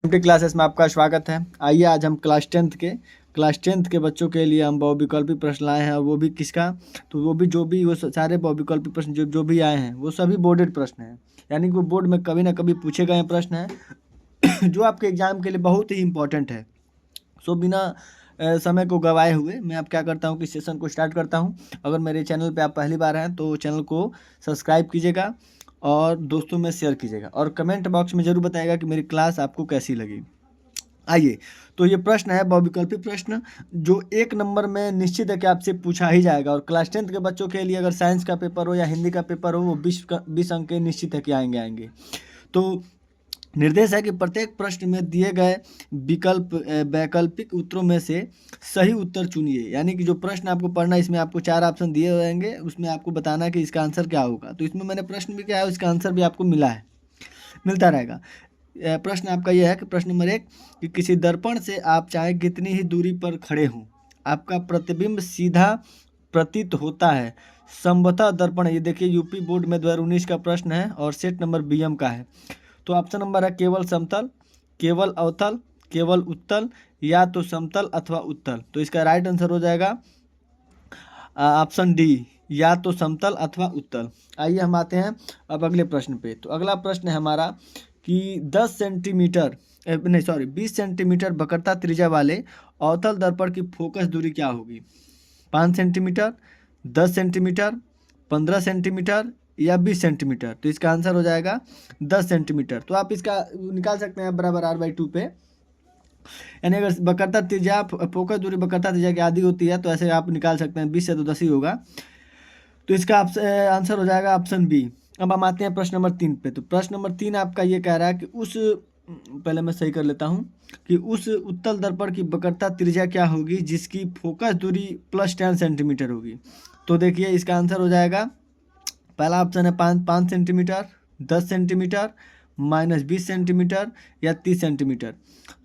MT classes में आपका स्वागत है। आइए आज हम क्लास टेंथ के बच्चों के लिए हम बहुविकल्पी प्रश्न लाए हैं, और वो भी किसका, तो वो सारे बहुविकल्पी प्रश्न जो भी आए हैं वो सभी बोर्डेड प्रश्न हैं, यानी कि वो बोर्ड में कभी ना कभी पूछे गए प्रश्न हैं जो आपके एग्जाम के लिए बहुत ही इंपॉर्टेंट है। सो बिना समय को गवाए हुए मैं अब क्या करता हूँ कि सेशन को स्टार्ट करता हूँ। अगर मेरे चैनल पे आप पहली बार हैं तो चैनल को सब्सक्राइब कीजिएगा और दोस्तों में शेयर कीजिएगा, और कमेंट बॉक्स में ज़रूर बताइएगा कि मेरी क्लास आपको कैसी लगी। आइए, तो ये प्रश्न है बहुविकल्पी प्रश्न, जो 1 नंबर में निश्चित है कि आपसे पूछा ही जाएगा। और क्लास 10th के बच्चों के लिए अगर साइंस का पेपर हो या हिंदी का पेपर हो, वो 20 अंक के निश्चित है कि आएंगे। तो निर्देश है कि प्रत्येक प्रश्न में दिए गए वैकल्पिक उत्तरों में से सही उत्तर चुनिए। यानी कि जो प्रश्न आपको पढ़ना है, इसमें आपको 4 ऑप्शन दिए रहेंगे, उसमें आपको बताना है कि इसका आंसर क्या होगा। तो इसमें मैंने प्रश्न भी क्या है, इसका आंसर भी आपको मिलता रहेगा। प्रश्न आपका यह है कि प्रश्न नंबर 1 कि किसी दर्पण से आप चाहे कितनी ही दूरी पर खड़े हों, आपका प्रतिबिंब सीधा प्रतीत होता है। संभवतः दर्पण, ये देखिए यूपी बोर्ड में 2019 का प्रश्न है और सेट नंबर बीएम का है। तो ऑप्शन नंबर है केवल समतल, केवल अवतल, केवल उत्तल, या तो समतल अथवा उत्तल। तो इसका राइट आंसर हो जाएगा ऑप्शन डी, या तो समतल अथवा उत्तल। आइए हम आते हैं अब अगले प्रश्न पे। तो अगला प्रश्न है हमारा कि 20 सेंटीमीटर वक्रता त्रिज्या वाले अवतल दर्पण की फोकस दूरी क्या होगी? 5 सेंटीमीटर, 10 सेंटीमीटर, 15 सेंटीमीटर या 20 सेंटीमीटर। तो इसका आंसर हो जाएगा 10 सेंटीमीटर। तो आप इसका निकाल सकते हैं बराबर r/2 पे, यानी अगर वक्रता त्रिज्या फोकस दूरी वक्रता त्रिज्या की आधी होती है तो ऐसे आप निकाल सकते हैं, 20 से तो 10 ही होगा। तो इसका आंसर हो जाएगा ऑप्शन बी। अब हम आते हैं प्रश्न नंबर 3 पे। तो प्रश्न नंबर 3 आपका ये कह रहा है कि पहले मैं सही कर लेता हूँ कि उस उत्तल दर्पण की वक्रता त्रिज्या क्या होगी जिसकी फोकस दूरी +10 सेंटीमीटर होगी। तो देखिए इसका आंसर हो जाएगा, पहला ऑप्शन है 5 सेंटीमीटर, 10 सेंटीमीटर, -20 सेंटीमीटर या 30 सेंटीमीटर।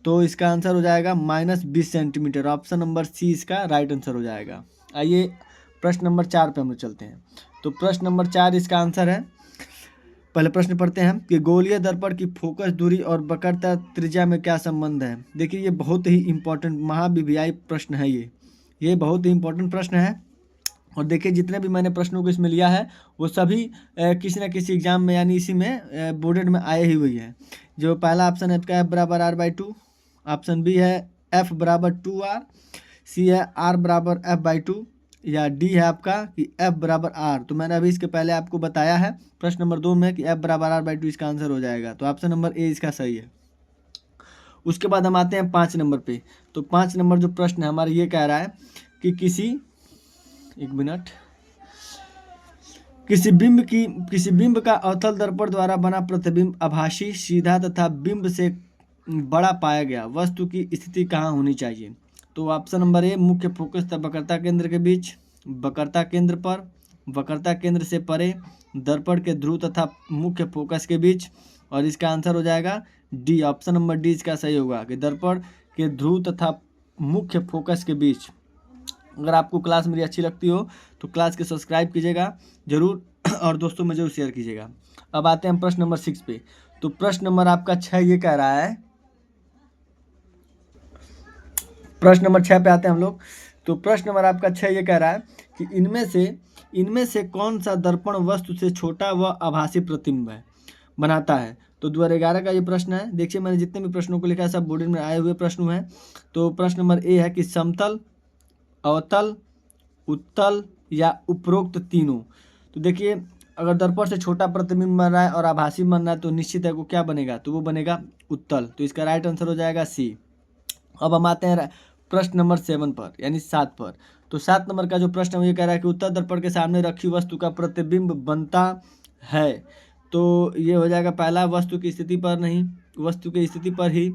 तो इसका आंसर हो जाएगा -20 सेंटीमीटर। ऑप्शन नंबर सी इसका राइट आंसर हो जाएगा। आइए प्रश्न नंबर 4 पे हम लोग चलते हैं। तो प्रश्न नंबर 4 इसका आंसर है। पहले प्रश्न पढ़ते हैं कि गोलीय दर्पण की फोकस दूरी और वक्रता त्रिज्या में क्या संबंध है। देखिए ये बहुत ही इंपॉर्टेंट महाविभियाई प्रश्न है, ये बहुत ही इंपॉर्टेंट प्रश्न है। और देखिए जितने भी मैंने प्रश्नों को इसमें लिया है वो सभी किसी न किसी एग्जाम में, यानी इसी में बोर्डेड में आए ही हुई है। जो पहला ऑप्शन है आपका F = r/2, ऑप्शन बी है F = 2r, सी है r = f/2, या डी है आपका कि F = r। तो मैंने अभी इसके पहले आपको बताया है प्रश्न नंबर 2 में कि F = r/2 इसका आंसर हो जाएगा। तो ऑप्शन नंबर ए इसका सही है। उसके बाद हम आते हैं 5 नंबर पे। तो 5 नंबर जो प्रश्न है हमारा ये कह रहा है कि किसी बिंब का अवतल दर्पण द्वारा बना प्रतिबिंब आभासी, सीधा तथा बिंब से बड़ा पाया गया वस्तु की स्थिति कहाँ होनी चाहिए? तो ऑप्शन नंबर ए मुख्य फोकस तथा वक्रता केंद्र के बीच, वक्रता केंद्र पर, वक्रता केंद्र से परे, दर्पण के ध्रुव तथा मुख्य फोकस के बीच। और इसका आंसर हो जाएगा डी, ऑप्शन नंबर डी इसका सही होगा कि दर्पण के ध्रुव तथा मुख्य फोकस के बीच। अगर आपको क्लास मेरी अच्छी लगती हो तो क्लास के सब्सक्राइब कीजिएगा ज़रूर और दोस्तों में ज़रूर शेयर कीजिएगा। अब आते हैं प्रश्न नंबर 6 पे। तो प्रश्न नंबर आपका 6 ये कह रहा है, प्रश्न नंबर 6 पे आते हैं हम लोग। तो प्रश्न नंबर आपका 6 ये कह रहा है कि इनमें से कौन सा दर्पण वस्तु से छोटा व आभासी प्रतिबिंब बनाता है? तो 2011 का ये प्रश्न है। देखिए मैंने जितने भी प्रश्नों को लिखा है सब बोर्ड में आए हुए प्रश्न हैं। तो प्रश्न नंबर ए है कि समतल, अवतल, उत्तल या उपरोक्त तीनों। तो देखिए अगर दर्पण से छोटा प्रतिबिंब बन रहा है और आभासी बन रहा है तो निश्चित है वो क्या बनेगा, तो वो बनेगा उत्तल। तो इसका राइट आंसर हो जाएगा सी। अब हम आते हैं प्रश्न नंबर 7 पर, यानी 7 पर। तो 7 नंबर का जो प्रश्न है ये कह रहा है कि उत्तल दर्पण के सामने रखी वस्तु का प्रतिबिंब बनता है। तो ये हो जाएगा पहला वस्तु की स्थिति पर नहीं, वस्तु की स्थिति पर ही।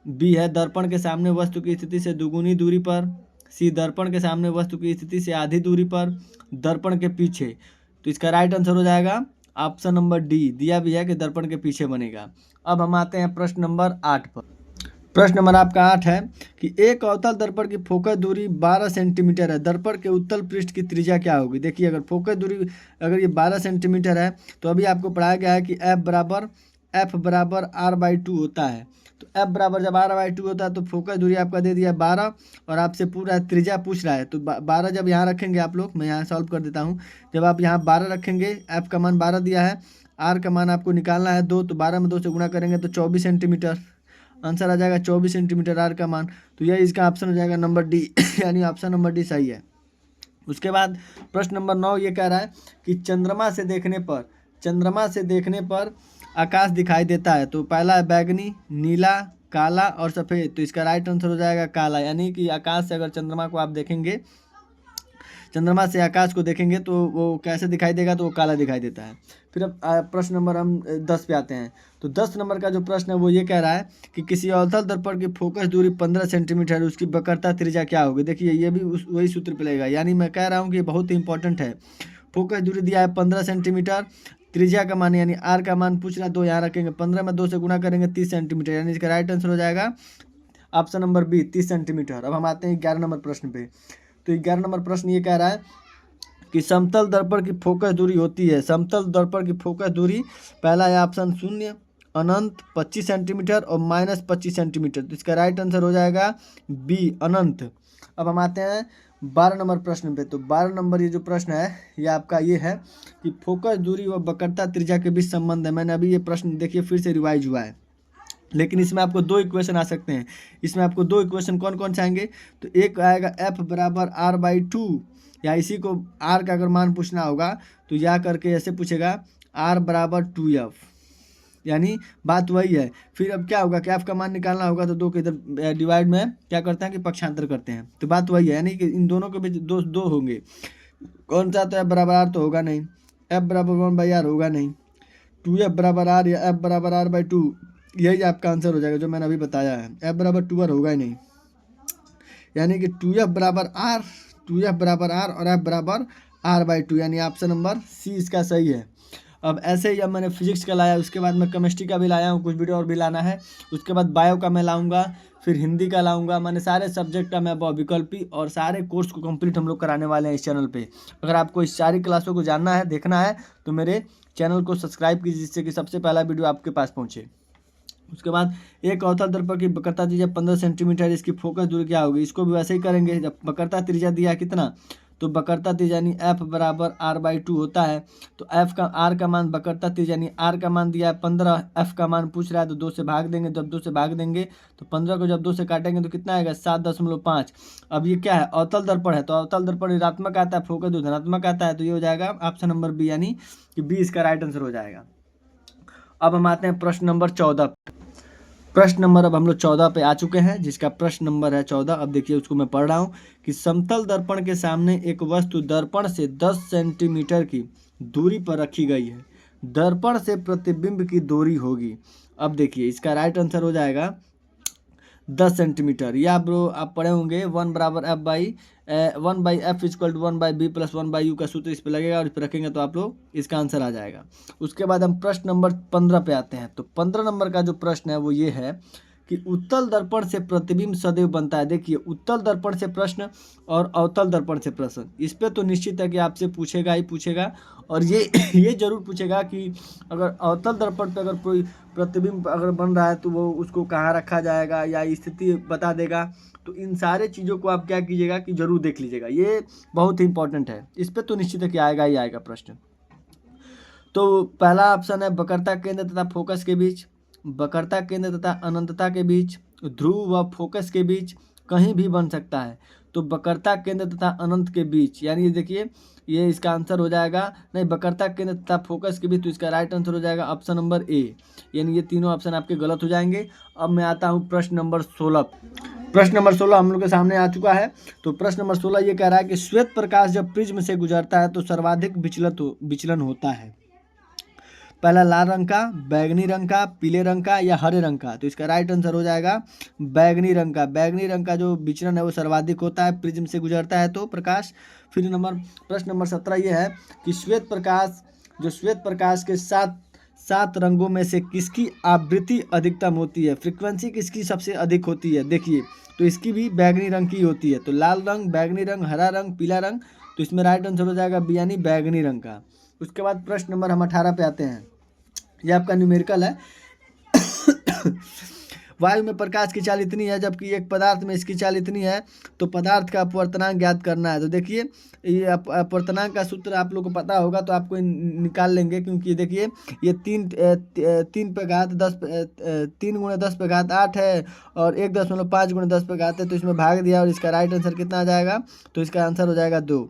बी है दर्पण के सामने वस्तु की स्थिति से दुगुनी दूरी पर। सी दर्पण के सामने वस्तु की स्थिति से आधी दूरी पर, दर्पण के पीछे। तो इसका राइट आंसर हो जाएगा ऑप्शन नंबर डी, दिया भी है कि दर्पण के पीछे बनेगा। अब हम आते हैं प्रश्न नंबर 8 पर। प्रश्न नंबर आपका 8 है कि एक अवतल दर्पण की फोकस दूरी 12 सेंटीमीटर है, दर्पण के उत्तल पृष्ठ की त्रिज्या क्या होगी? देखिए अगर फोकस दूरी अगर ये 12 सेंटीमीटर है तो अभी आपको पढ़ाया गया है कि F = r/2 होता है। तो एफ बराबर जब r/2 होता है तो फोकस दूरी आपका दे दिया 12 और आपसे पूरा त्रिज्या पूछ रहा है। तो 12 जब यहाँ रखेंगे आप लोग, मैं यहाँ सॉल्व कर देता हूँ। जब आप यहाँ 12 रखेंगे, एफ का मान 12 दिया है, आर का मान आपको निकालना है 2, तो 12 में 2 से गुणा करेंगे तो 24 सेंटीमीटर। आंसर आ जाएगा 24 सेंटीमीटर आर का मान। तो यह इसका ऑप्शन हो जाएगा नंबर डी यानी ऑप्शन नंबर डी सही है। उसके बाद प्रश्न नंबर 9 ये कह रहा है कि चंद्रमा से देखने पर आकाश दिखाई देता है। तो पहला है बैगनी, नीला, काला और सफ़ेद। तो इसका राइट आंसर हो जाएगा काला, यानी कि आकाश से अगर चंद्रमा को आप देखेंगे, चंद्रमा से आकाश को देखेंगे तो वो कैसे दिखाई देगा, तो वो काला दिखाई देता है। फिर अब प्रश्न नंबर हम 10 पे आते हैं। तो 10 नंबर का जो प्रश्न है वो ये कह रहा है कि किसी अवतल दर्पण की फोकस दूरी 15 सेंटीमीटर है, उसकी वक्रता त्रिज्या क्या होगी। देखिए ये भी वही सूत्र पे लगेगा, यानी मैं कह रहा हूँ कि ये बहुत ही इंपॉर्टेंट है। फोकस दूरी दिया है 15 सेंटीमीटर, त्रिज्या का मान यानी आर का मान पूछ रहा है, 2 यहाँ रखेंगे, 15 में 2 से गुणा करेंगे 30 सेंटीमीटर, यानी इसका राइट आंसर हो जाएगा ऑप्शन नंबर बी 30 सेंटीमीटर। अब हम आते हैं 11 नंबर प्रश्न पे। तो 11 नंबर प्रश्न ये कह रहा है कि समतल दर्पण की फोकस दूरी होती है। समतल दर्पण की फोकस दूरी, पहला है ऑप्शन 0, अनंत 25 सेंटीमीटर और -25 सेंटीमीटर। तो इसका राइट आंसर हो जाएगा बी अनंत। अब हम आते हैं 12 नंबर प्रश्न पे। तो 12 नंबर ये जो प्रश्न है ये आपका ये है कि फोकस दूरी व वक्रता त्रिज्या के बीच संबंध है। मैंने अभी ये प्रश्न देखिए फिर से रिवाइज हुआ है, लेकिन इसमें आपको 2 इक्वेशन आ सकते हैं। इसमें आपको 2 इक्वेशन कौन कौन से आएंगे, तो एक आएगा एफ बराबर r/2, या इसी को r का अगर मान पूछना होगा तो या करके ऐसे पूछेगा r बराबर 2f, यानी बात वही है। फिर अब क्या होगा कि एफ का मान निकालना होगा तो 2 के इधर डिवाइड में क्या करते हैं कि पक्षांतर करते हैं, तो बात वही है, यानी कि इन दोनों के बीच दो होंगे। कौन सा, तो एफ बराबर r तो होगा नहीं, एफ बराबर 1/r होगा नहीं, 2f बराबर r या एफ बराबर r/2, यही आपका आंसर हो जाएगा जो मैंने अभी बताया है। एफ बराबर 2r होगा ही नहीं, यानी कि 2f बराबर r और एफ बराबर r/2, यानी ऑप्शन नंबर सी इसका सही है। अब ऐसे ही अब मैंने फिजिक्स का लाया, उसके बाद मैं केमिस्ट्री का भी लाया हूँ, कुछ वीडियो और भी लाना है। उसके बाद बायो का मैं लाऊंगा, फिर हिंदी का लाऊंगा। मैंने सारे सब्जेक्ट का मैं विकल्पी और सारे कोर्स को कंप्लीट हम लोग कराने वाले हैं इस चैनल पे। अगर आपको इस सारी क्लासों को जानना है, देखना है, तो मेरे चैनल को सब्सक्राइब कीजिए, जिससे कि सबसे पहला वीडियो आपके पास पहुँचे। उसके बाद एक अवतल दर्पण की वक्रता त्रिज्या 15 सेंटीमीटर, इसकी फोकस दूरी क्या होगी, इसको भी वैसे ही करेंगे। जब वक्रता त्रिज्या दिया कितना, तो वक्रता त्रिज्या यानी एफ बराबर r/2 होता है। तो एफ का आर का मान, वक्रता त्रिज्या यानी आर का मान दिया है 15, एफ का मान पूछ रहा है तो 2 से भाग देंगे। जब 2 से भाग देंगे तो 15 को जब 2 से काटेंगे तो कितना आएगा 7.5। अब ये क्या है, अवतल दर्पण है, तो अवतल दर्पण ऋणात्मक आता है, फोकस दूरी धनात्मक आता है, तो ये हो जाएगा ऑप्शन नंबर बी, यानी कि बी इसका राइट आंसर हो जाएगा। अब हम आते हैं प्रश्न नंबर 14। प्रश्न नंबर अब हम लोग 14 पे आ चुके हैं, जिसका प्रश्न नंबर है 14। अब देखिए उसको मैं पढ़ रहा हूँ कि समतल दर्पण के सामने एक वस्तु दर्पण से 10 सेंटीमीटर की दूरी पर रखी गई है। दर्पण से प्रतिबिंब की दूरी होगी। अब देखिए इसका राइट आंसर हो जाएगा 10 सेंटीमीटर। या ब्रो आप पढ़े होंगे 1 बराबर F by 1/f equal to 1/b plus 1/u का सूत्र इस पर लगेगा और इस पर रखेंगे तो आप लोग इसका आंसर आ जाएगा। उसके बाद हम प्रश्न नंबर 15 पे आते हैं। तो 15 नंबर का जो प्रश्न है वो ये है कि उत्तल दर्पण से प्रतिबिंब सदैव बनता है। देखिए उत्तल दर्पण से प्रश्न और अवतल दर्पण से प्रश्न, इस पे तो निश्चित है कि आपसे पूछेगा ही पूछेगा। और ये जरूर पूछेगा कि अगर अवतल दर्पण पे अगर कोई प्रतिबिंब अगर बन रहा है तो वो उसको कहाँ रखा जाएगा या स्थिति बता देगा। तो इन सारे चीज़ों को आप क्या कीजिएगा कि जरूर देख लीजिएगा, ये बहुत ही इंपॉर्टेंट है। इस पे तो निश्चित है कि आएगा ही आएगा प्रश्न। तो पहला ऑप्शन है वक्रता केंद्र तथा फोकस के बीच, वक्रता केंद्र तथा अनंतता के बीच, ध्रुव व फोकस के बीच, कहीं भी बन सकता है। तो वक्रता केंद्र तथा अनंत के बीच, यानी देखिए ये इसका आंसर हो जाएगा, नहीं वक्रता केंद्र तथा फोकस के बीच, तो इसका राइट आंसर हो जाएगा ऑप्शन नंबर ए, यानी ये तीनों ऑप्शन आपके गलत हो जाएंगे। अब मैं आता हूँ प्रश्न नंबर 16। प्रश्न नंबर 16 हम लोग के सामने आ चुका है। तो प्रश्न नंबर 16 ये कह रहा है कि श्वेत प्रकाश जब प्रिज्म से गुजरता है तो सर्वाधिक विचलन होता है। पहला लाल रंग का, बैगनी रंग का, पीले रंग का या हरे रंग का। तो इसका राइट आंसर हो जाएगा बैगनी रंग का। बैगनी रंग का जो विचलन है वो सर्वाधिक होता है, प्रिज्म से गुजरता है तो प्रकाश। फिर प्रश्न नंबर 17 ये है कि श्वेत प्रकाश के सात रंगों में से किसकी आवृत्ति अधिकतम होती है, फ्रीक्वेंसी किसकी सबसे अधिक होती है। देखिए तो इसकी भी बैगनी रंग की होती है। तो लाल रंग, बैगनी रंग, हरा रंग, पीला रंग, तो इसमें राइट आंसर हो जाएगा बी यानी बैगनी रंग का। उसके बाद प्रश्न नंबर हम 18 पे आते हैं। यह आपका न्यूमेरिकल है वायु में प्रकाश की चाल इतनी है, जबकि एक पदार्थ में इसकी चाल इतनी है, तो पदार्थ का अपवर्तनांक ज्ञात करना है। तो देखिए ये अपवर्तनांक का सूत्र आप लोग को पता होगा, तो आपको निकाल लेंगे, क्योंकि देखिए ये 3 पे घात 10 3 × 10⁸ है और 1.5 × 10⁻, है, तो इसमें भाग दिया और इसका राइट आंसर कितना आ जाएगा, तो इसका आंसर हो जाएगा 2।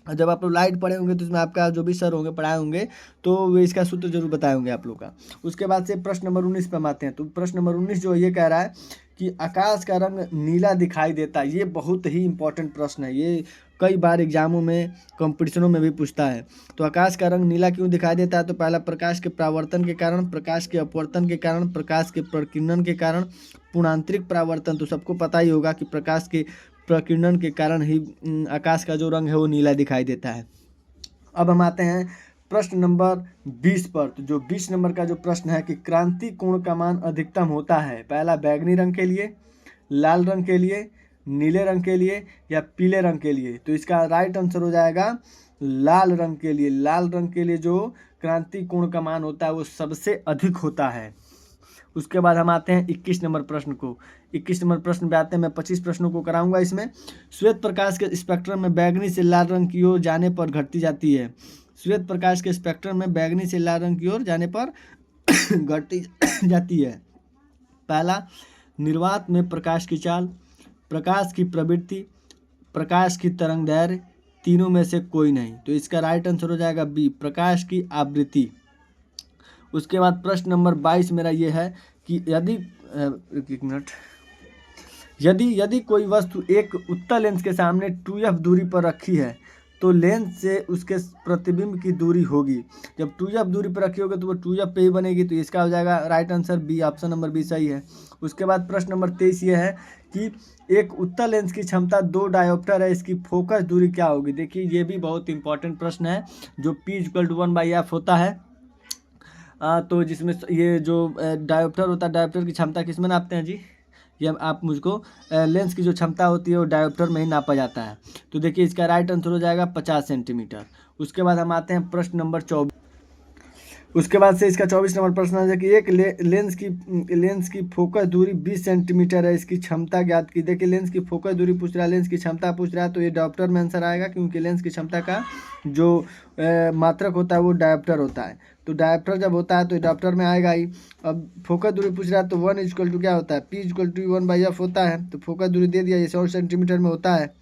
और जब आप लोग लाइट पढ़े होंगे तो इसमें आपका जो भी सर होंगे पढ़ाए होंगे तो वे इसका सूत्र जरूर बताए होंगे आप लोग का। उसके बाद से प्रश्न नंबर 19 पे हम आते हैं। तो प्रश्न नंबर 19 जो ये कह रहा है कि आकाश का रंग नीला दिखाई देता है। ये बहुत ही इंपॉर्टेंट प्रश्न है, ये कई बार एग्जामों में कॉम्पिटिशनों में भी पूछता है। तो आकाश का रंग नीला क्यों दिखाई देता है? तो पहला, प्रकाश के परावर्तन के कारण, प्रकाश के अपवर्तन के कारण, प्रकाश के प्रकीर्णन के कारण, पूर्णांतरिक परावर्तन। तो सबको पता ही होगा कि प्रकाश के प्रकीर्णन के कारण ही आकाश का जो रंग है वो नीला दिखाई देता है। अब हम आते हैं प्रश्न नंबर 20 पर। तो जो 20 नंबर का जो प्रश्न है कि क्रांति कोण का मान अधिकतम होता है, पहला बैगनी रंग के लिए, लाल रंग के लिए, नीले रंग के लिए या पीले रंग के लिए। तो इसका राइट आंसर हो जाएगा लाल रंग के लिए। लाल रंग के लिए जो क्रांति कोण का मान होता है वो सबसे अधिक होता है। उसके बाद हम आते हैं 21 नंबर प्रश्न को। 21 नंबर प्रश्न पे आते हैं। मैं 25 प्रश्नों को कराऊंगा इसमें। श्वेत प्रकाश के स्पेक्ट्रम में बैगनी से लाल रंग की ओर जाने पर घटती जाती है। श्वेत प्रकाश के स्पेक्ट्रम में बैगनी से लाल रंग की ओर जाने पर घटती जाती है। पहला, निर्वात में प्रकाश की चाल, प्रकाश की प्रवृत्ति, प्रकाश की तरंग दैर्घ्य, तीनों में से कोई नहीं। तो इसका राइट आंसर हो जाएगा बी, प्रकाश की आवृत्ति। उसके बाद प्रश्न नंबर 22 मेरा ये है कि यदि कोई वस्तु एक उत्तल लेंस के सामने 2f दूरी पर रखी है तो लेंस से उसके प्रतिबिंब की दूरी होगी। जब 2f दूरी पर रखी होगी तो वो 2f पे ही बनेगी। तो इसका हो जाएगा right answer B, option number B सही है। उसके बाद प्रश्न नंबर 23 ये है कि एक उत्तल लेंस की क्षमता 2 डायोप्टर है, इसकी फोकस दूरी क्या होगी। देखिए ये भी बहुत इंपॉर्टेंट प्रश्न है। जो P = 1/f होता है, तो जिसमें ये जो डायोप्टर होता है, डायोप्टर की क्षमता किस में नापते हैं जी? ये आप मुझको लेंस की जो क्षमता होती है वो डायोप्टर में ही नापा जाता है। तो देखिए इसका राइट आंसर हो जाएगा 50 सेंटीमीटर। उसके बाद हम आते हैं प्रश्न नंबर 24। उसके बाद से इसका 24 नंबर प्रश्न है कि एक लेंस की फोकस दूरी 20 सेंटीमीटर है, इसकी क्षमता ज्ञात की। देखिए लेंस की फोकस दूरी पूछ रहा है, लेंस की क्षमता पूछ रहा है, तो ये डायोप्टर में आंसर आएगा, क्योंकि लेंस की क्षमता का जो मात्रक होता है वो डायोप्टर होता है। तो डायोप्टर जब होता है तो डायोप्टर में आएगा ही। अब फोकस दूरी पूछ रहा है तो 1 = क्या होता है? P = 1/f होता है। तो फोकस दूरी दे दिया, ये 100 सेंटीमीटर में होता है।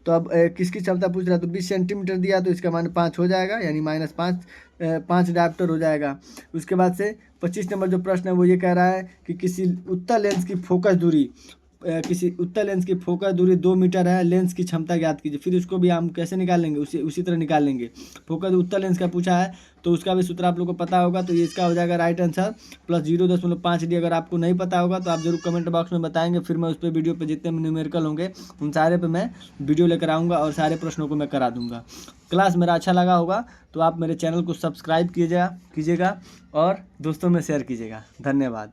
तो अब किसकी क्षमता पूछ रहा है? तो 20 सेंटीमीटर दिया, तो इसका मान 5 हो जाएगा, यानी -5 डायोप्टर हो जाएगा। उसके बाद से 25 नंबर जो प्रश्न है वो ये कह रहा है कि किसी उत्तल लेंस की फोकस दूरी 2 मीटर है, लेंस की क्षमता ज्ञात कीजिए। फिर उसको भी हम कैसे निकाल लेंगे? उसी तरह निकाल लेंगे। फोकस उत्तल लेंस का पूछा है तो उसका भी सूत्र आप लोग को पता होगा, तो ये इसका हो जाएगा राइट आंसर +0.5D। अगर आपको नहीं पता होगा तो आप जरूर कमेंट बॉक्स में बताएंगे, फिर मैं उस पर वीडियो पे जितने न्यूमेरिकल होंगे उन सारे पे मैं वीडियो लेकर आऊँगा और सारे प्रश्नों को मैं करा दूँगा। क्लास मेरा अच्छा लगा होगा तो आप मेरे चैनल को सब्सक्राइब कीजिएगा और दोस्तों में शेयर कीजिएगा। धन्यवाद।